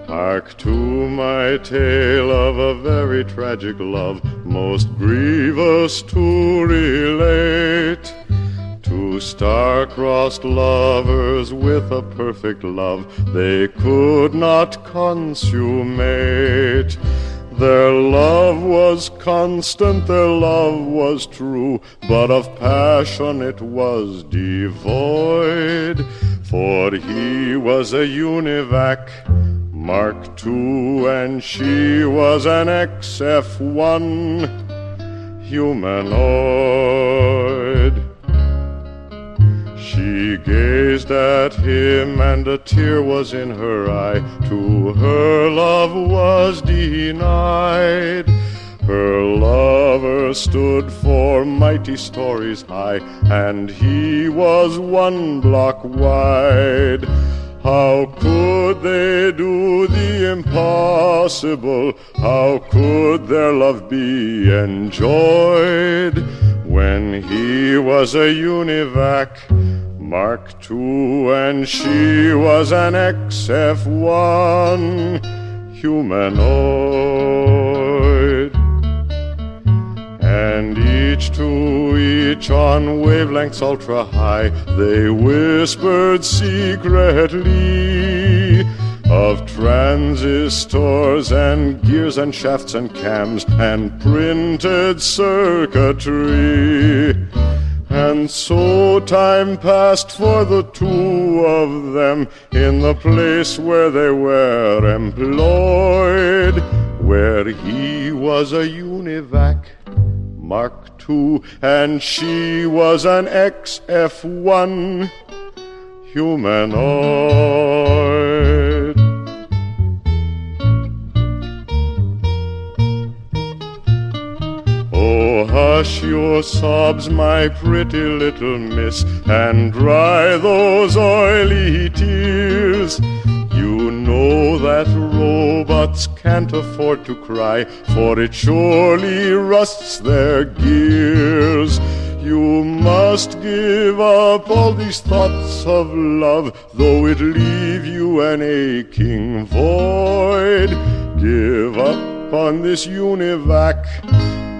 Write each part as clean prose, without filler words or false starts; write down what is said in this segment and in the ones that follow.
Hark to my tale of a very tragic love, most grievous to relate. Two star-crossed lovers with a perfect love they could not consummate. Their love was constant, their love was true, but of passion it was devoid. For he was a univac, Mark II, and she was an XF1 humanoid. She gazed at him and a tear was in her eye. To her love was denied. Her lover stood for mighty stories high, and he was 1 block wide. How could they do the impossible? How could their love be enjoyed when he was a univac, Mark II, and she was an XF1 humanoid? And each to each on wavelengths ultra high they whispered secretly of transistors and gears and shafts and cams and printed circuitry. And so time passed for the two of them in the place where they were employed, where he was a univac, Mark II, and she was an XF1 humanoid. Oh, hush your sobs, my pretty little miss, and dry those oily tears. You know that robots can't afford to cry, for it surely rusts their gears. You must give up all these thoughts of love, though it leave you an aching void. Give up on this univac,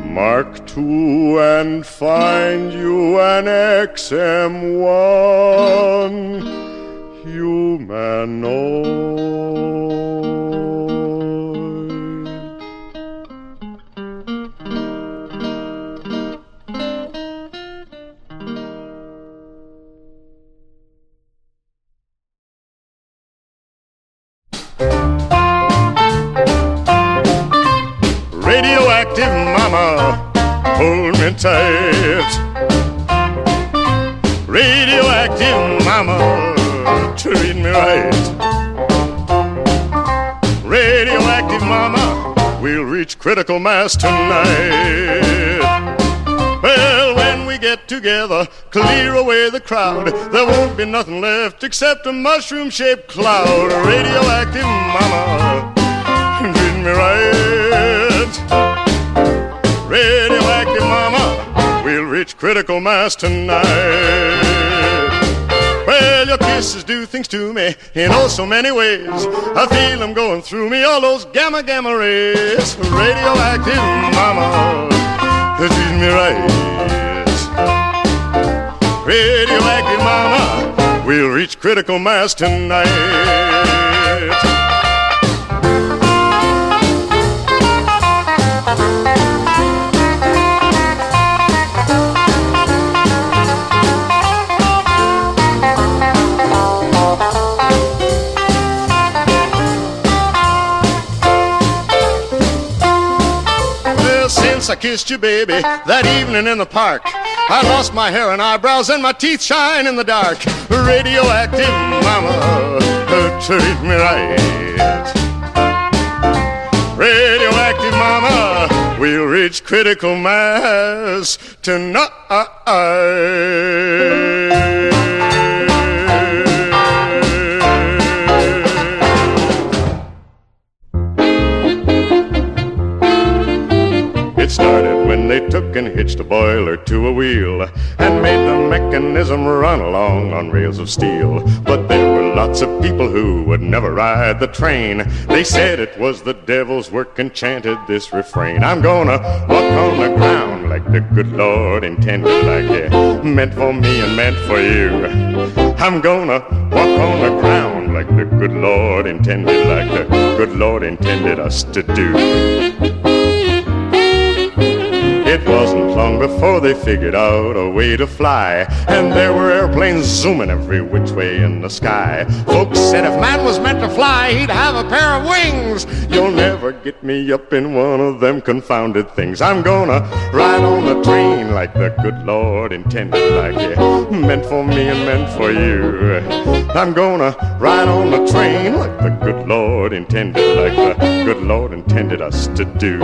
Mark II, and find you an XM1 humanoid. Radioactive mama, hold me tight. Radioactive mama, treat me right. Radioactive mama, we'll reach critical mass tonight. Well, when we get together, clear away the crowd, there won't be nothing left except a mushroom-shaped cloud. Radioactive mama, treat me right. Radioactive mama, we'll reach critical mass tonight. Well, your kisses do things to me in oh so many ways. I feel them going through me, all those gamma rays. Radioactive mama, treat me right. Radioactive mama, we'll reach critical mass tonight. Since I kissed you, baby, that evening in the park, I lost my hair and eyebrows and my teeth shine in the dark. Radioactive mama, treat me right. Radioactive mama, we'll reach critical mass tonight. It started when they took and hit hitched a boiler to a wheel and made the mechanism run along on rails of steel. But there were lots of people who would never ride the train. They said it was the devil's work and chanted this refrain: I'm gonna walk on the ground like the good Lord intended, like it meant for me and meant for you. I'm gonna walk on the ground like the good Lord intended, like the good Lord intended us to do. It wasn't long before they figured out a way to fly, and there were airplanes zooming every which way in the sky. Folks said if man was meant to fly, he'd have a pair of wings. You'll never get me up in one of them confounded things. I'm gonna ride on the train like the good Lord intended, like it meant for me and meant for you. I'm gonna ride on the train like the good Lord intended, like the good Lord intended us to do.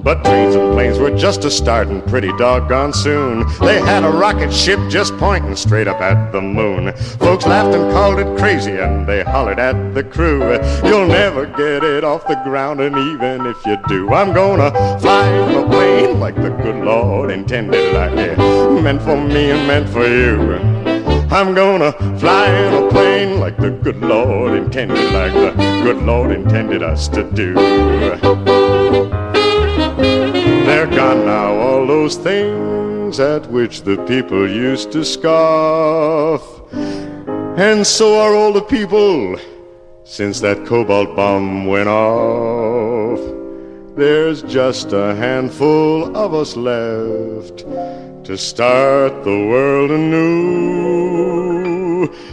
But trains and planes were just a startin' pretty doggone soon. They had a rocket ship just pointing straight up at the moon. Folks laughed and called it crazy, and they hollered at the crew, you'll never get it off the ground, and even if you do, I'm gonna fly in a plane like the good Lord intended, like it meant for me and meant for you. I'm gonna fly in a plane like the good Lord intended, like the good Lord intended us to do. They're gone now, all those things at which the people used to scoff. And so are all the people since that cobalt bomb went off. There's just a handful of us left to start the world anew.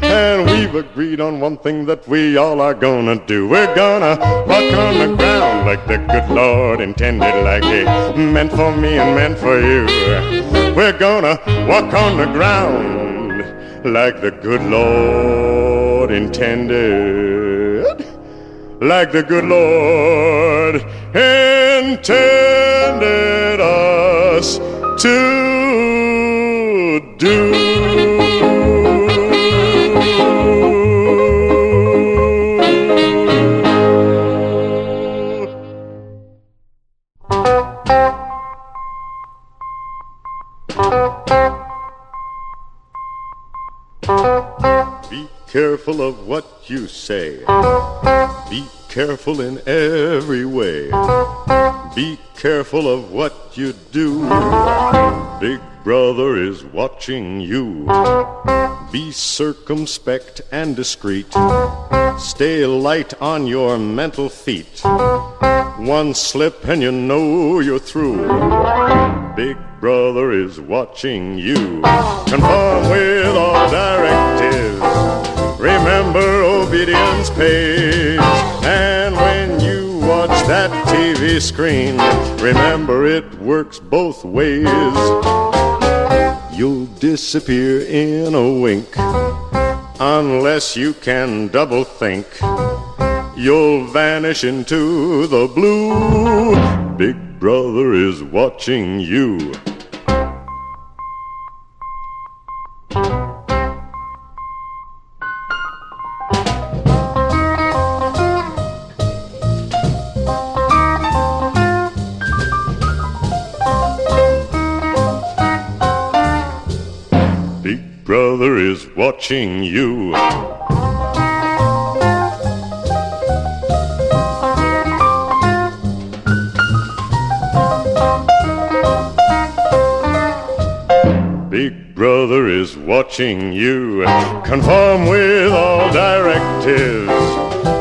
And we've agreed on one thing that we all are gonna do. We're gonna walk on the ground like the good Lord intended, like it meant for me and meant for you. We're gonna walk on the ground like the good Lord intended, like the good Lord intended us to do. Be careful of what you say. Be careful in every way. Be careful of what you do. Big Brother is watching you. Be circumspect and discreet. Stay light on your mental feet. One slip and you know you're through. Big Brother is watching you. Conform with all directives. Remember, obedience pays. And when you watch that TV screen, remember it works both ways. You'll disappear in a wink unless you can double think. You'll vanish into the blue. Big Brother is watching you. Big Brother is watching you. Big Brother is watching you. Conform with all directives.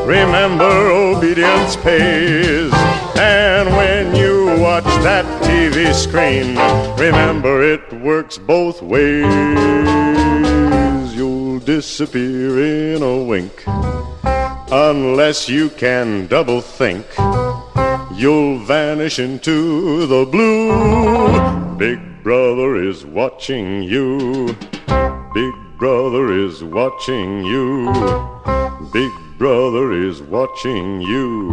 Remember, obedience pays. And when you watch that TV screen, remember it works both ways. You'll disappear in a wink unless you can double think. You'll vanish into the blue. Big Brother is watching you. Big Brother is watching you. Big Brother is watching you.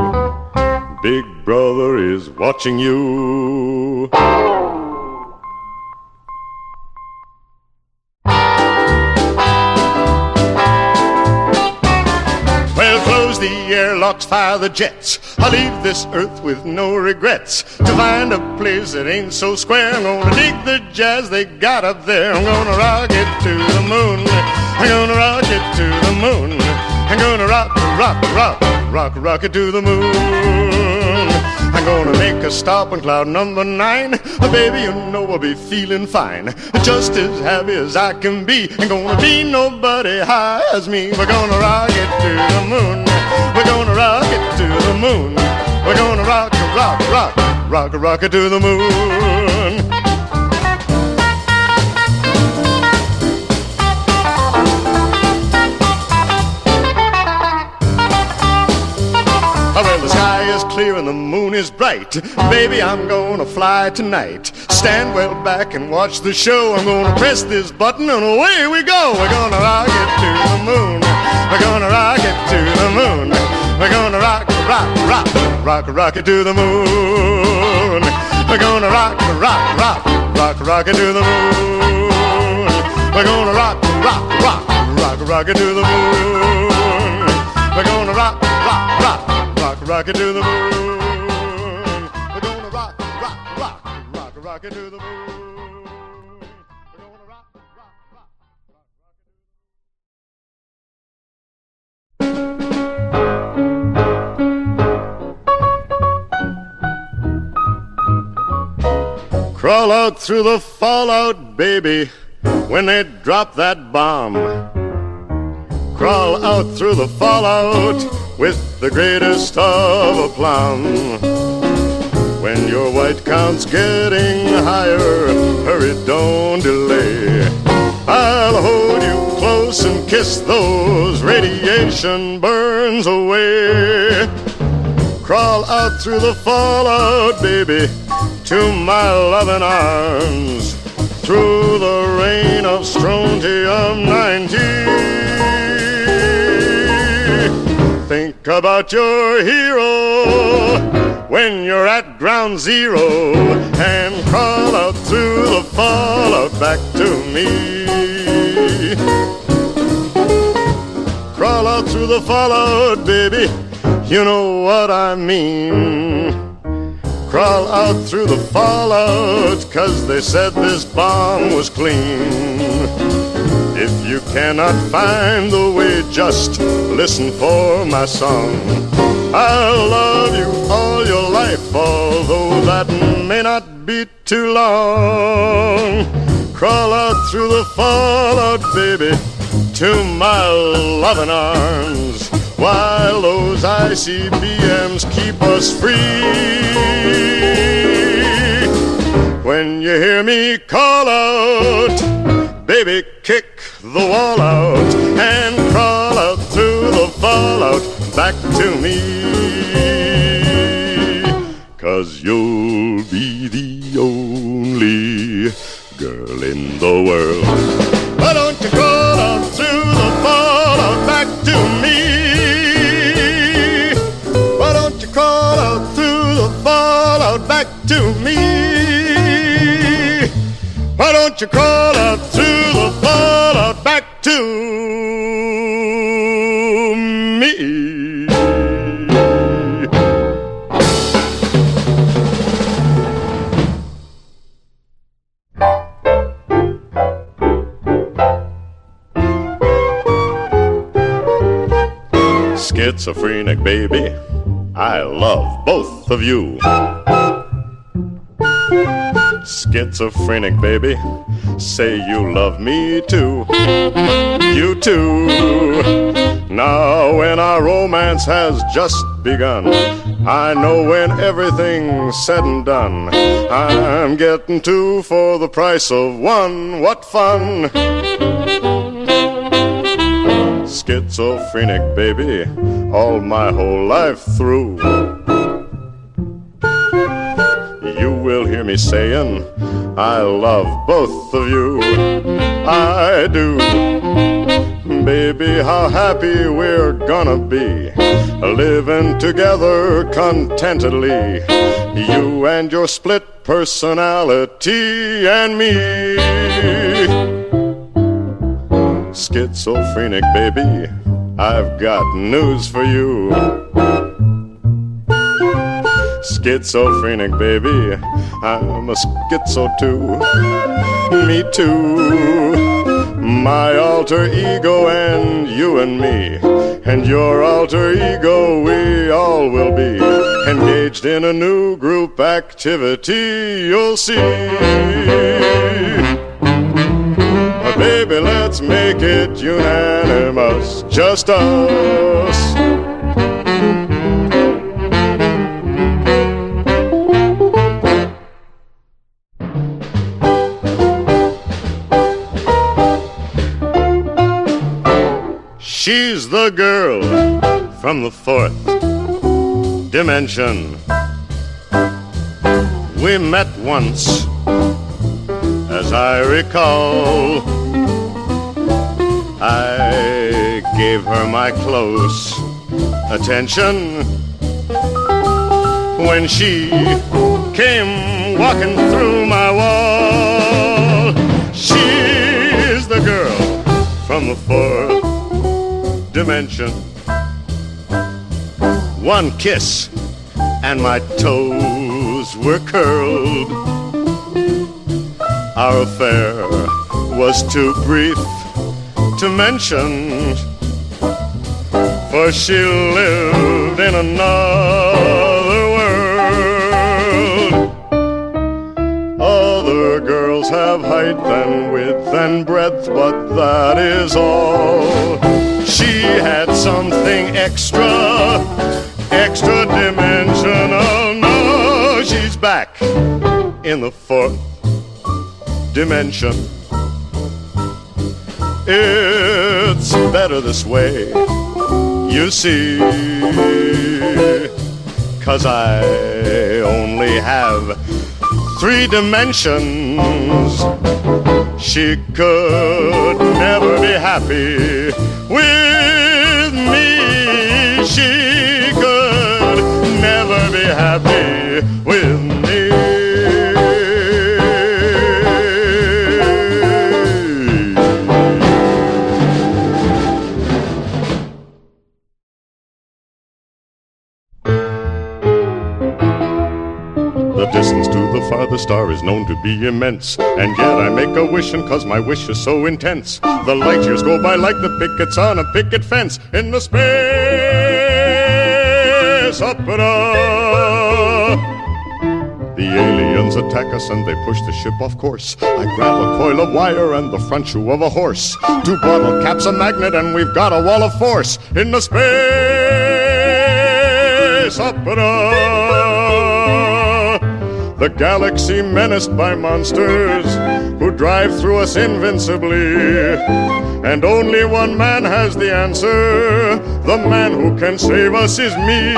Big Brother is watching you. Well, close the airlock Hawks fire the jets. I leave this earth with no regrets to find a place that ain't so square. I'm gonna dig the jazz they got up there. I'm gonna rock it to the moon. I'm gonna rock it to the moon. I'm gonna rock, rock, rock, rock, rock it to the moon. I'm gonna make a stop on cloud number 9. Baby, you know I'll be feeling fine, just as happy as I can be. Ain't gonna be nobody high as me. We're gonna rock it to the moon. We're gonna rock it to the moon. We're gonna rock, rock, rock, rock, rock it to the moon. Well, the sky is clear and the moon is bright. Baby, I'm gonna fly tonight. Stand well back and watch the show. I'm gonna press this button and away we go. We're gonna rock it to the moon. We're gonna rock it to the moon. We're gonna rock, rock, rock, rock, rock it to the moon. We're gonna rock, rock, rock, rock, rock it to the moon. We're gonna rock, rock, rock, rock, rock it to the moon. We're gonna rock, rock, rock, rock, rock it to the moon. We're gonna rock, rock, rock, rock, rock it to the moon. We're gonna rock, rock, rock, rock. Crawl out through the fallout, baby, when they drop that bomb. Crawl out through the fallout with the greatest of aplomb. When your white count's getting higher, hurry, don't delay. I'll hold you close and kiss those radiation burns away. Crawl out through the fallout, baby, to my loving arms, through the rain of strontium-90. Think about your hero when you're at ground zero, and crawl out through the fallout back to me. Crawl out through the fallout, baby, you know what I mean. Crawl out through the fallout, 'cause they said this bomb was clean. If you cannot find the way, just listen for my song. I'll love you all your life, although that may not be too long. Crawl out through the fallout, baby, to my loving arms, while those ICBMs keep us free. When you hear me call out, baby, kick the wall out and crawl out through the fallout back to me. 'Cause you'll be the only girl in the world. Why don't you crawl out through the fallout back to me? Why don't you crawl out through the fallout back to me? Why don't you crawl out through the fallout back to me? Schizophrenic, baby, I love both of you. Schizophrenic, baby, say you love me too. You too. Now when our romance has just begun, I know when everything's said and done, I'm getting two for the price of one. What fun! Schizophrenic, baby, all my whole life through. You will hear me saying, I love both of you. I do. Baby, how happy we're gonna be, living together contentedly, you and your split personality and me. Schizophrenic, baby, I've got news for you. schizophrenic, baby. I'm a schizo too. Me too. My alter ego and you and me, and your alter ego, we all will be engaged in a new group activity, you'll see. Baby, let's make it unanimous, just us. She's the girl from the fourth dimension. We met once, as I recall. I gave her my close attention when she came walking through my wall. She's the girl from the fourth dimension. One kiss and my toes were curled. Our affair was too brief to mention, for she lived in another world. Other girls have height and width and breadth, but that is all. She had something extra dimensional. No, she's back in the fourth dimension. It's better this way, you see, 'cause I only have 3 dimensions. She could never be happy with me. She could never be happy with me. The distance to the farthest star is known to be immense, and yet I make a wishing 'cause my wish is so intense. The light years go by like the pickets on a picket fence in the space opera. The aliens attack us and they push the ship off course. I grab a coil of wire and the front shoe of a horse. 2 bottle caps, a magnet, and we've got a wall of force in the space opera. The galaxy menaced by monsters who drive through us invincibly. And only one man has the answer. The man who can save us is me.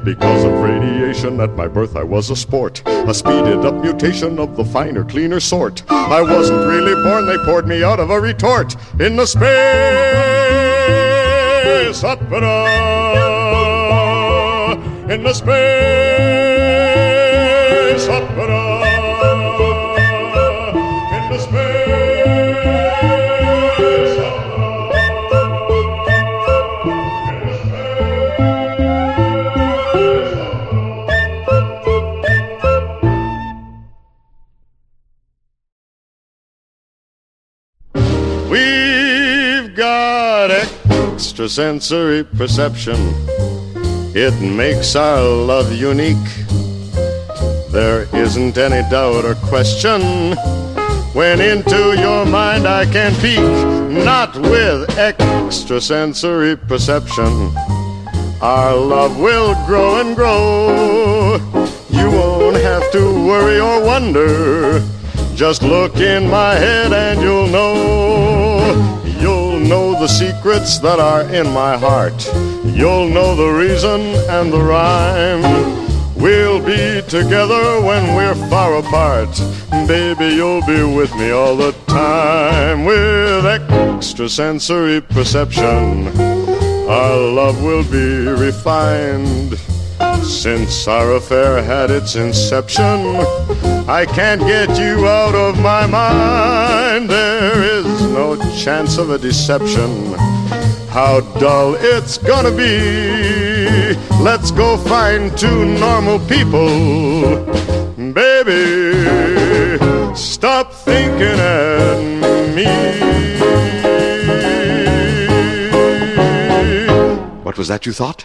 Because of radiation at my birth I was a sport, a speeded up mutation of the finer, cleaner sort. I wasn't really born, they poured me out of a retort in the space opera. In the space opera. In the space opera. In the space opera. We've got extrasensory perception. It makes our love unique. There isn't any doubt or question. When into your mind I can peek, not with extrasensory perception. Our love will grow and grow. You won't have to worry or wonder. Just look in my head and you'll know. You'll know the secrets that are in my heart. You'll know the reason and the rhyme. We'll be together when we're far apart. Baby, you'll be with me all the time. With extrasensory perception, our love will be refined. Since our affair had its inception, I can't get you out of my mind. There is no chance of a deception. How dull it's gonna be. let's go find two normal people. Baby, stop thinking at me. What was that you thought?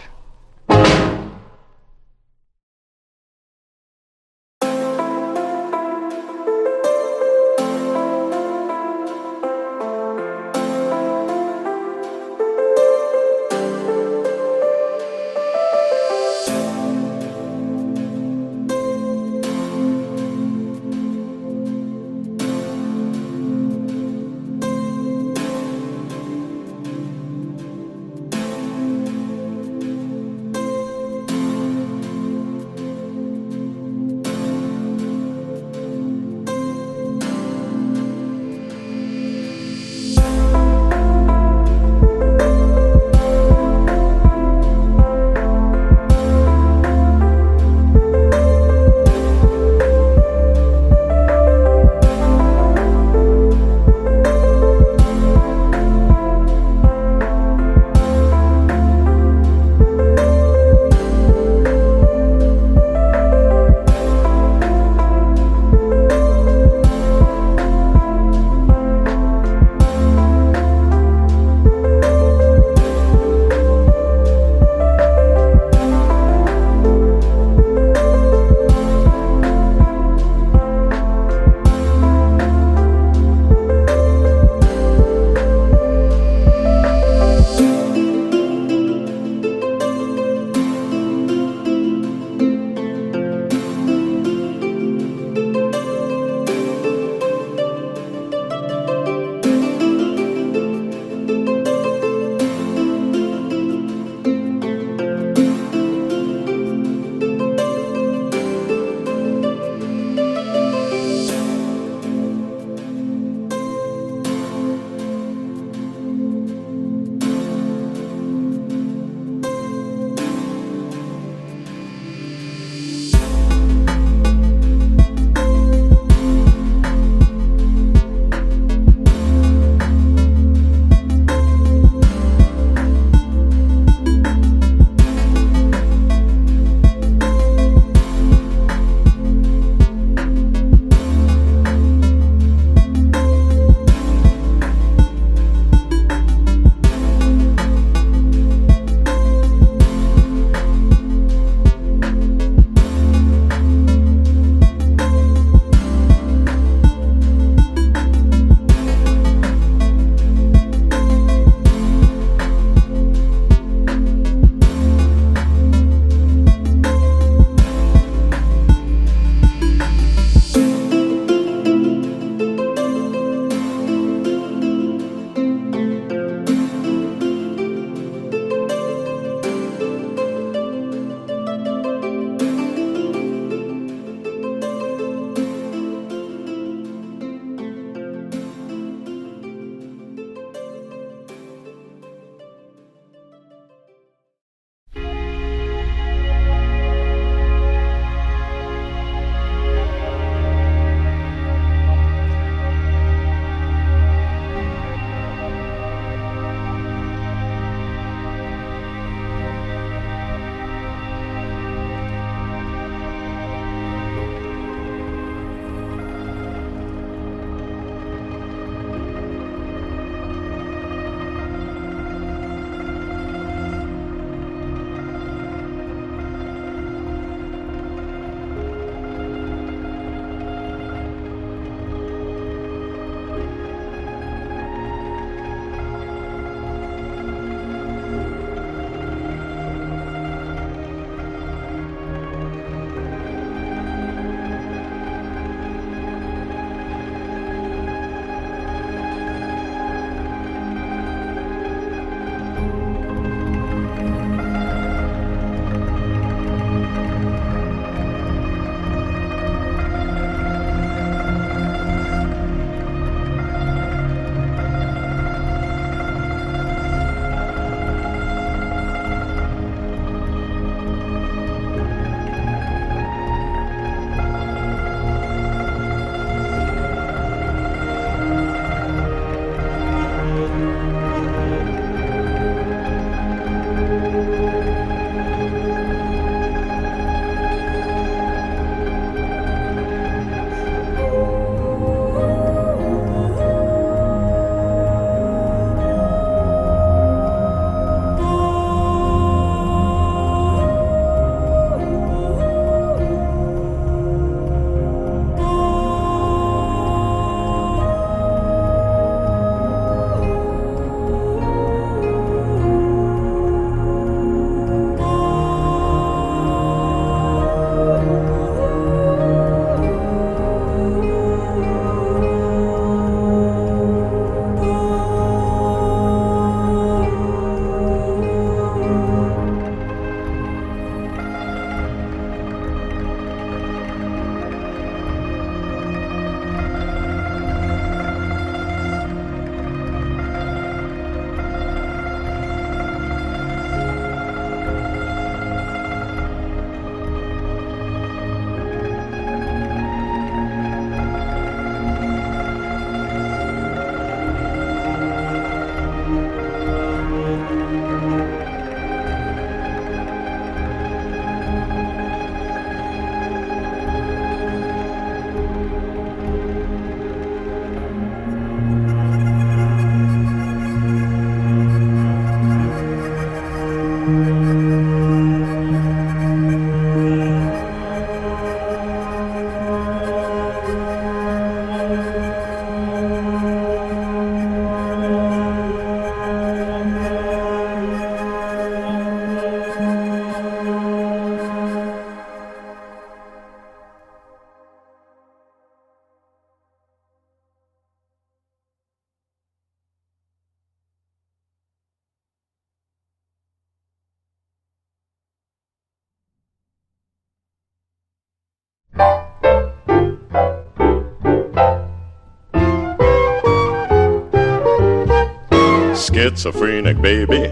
Schizophrenic, baby,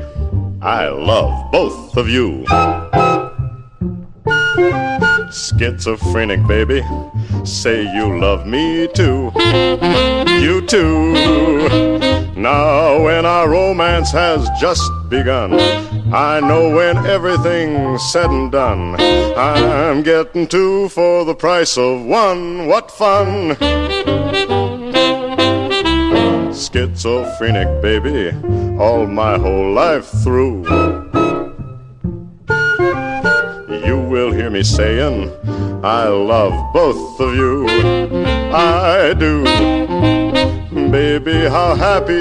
I love both of you. Schizophrenic, baby, say you love me too. You too. Now when our romance has just begun, I know when everything's said and done, I'm getting two for the price of one. What fun! Schizophrenic, baby, all my whole life through. You will hear me saying, I love both of you. I do. Baby, how happy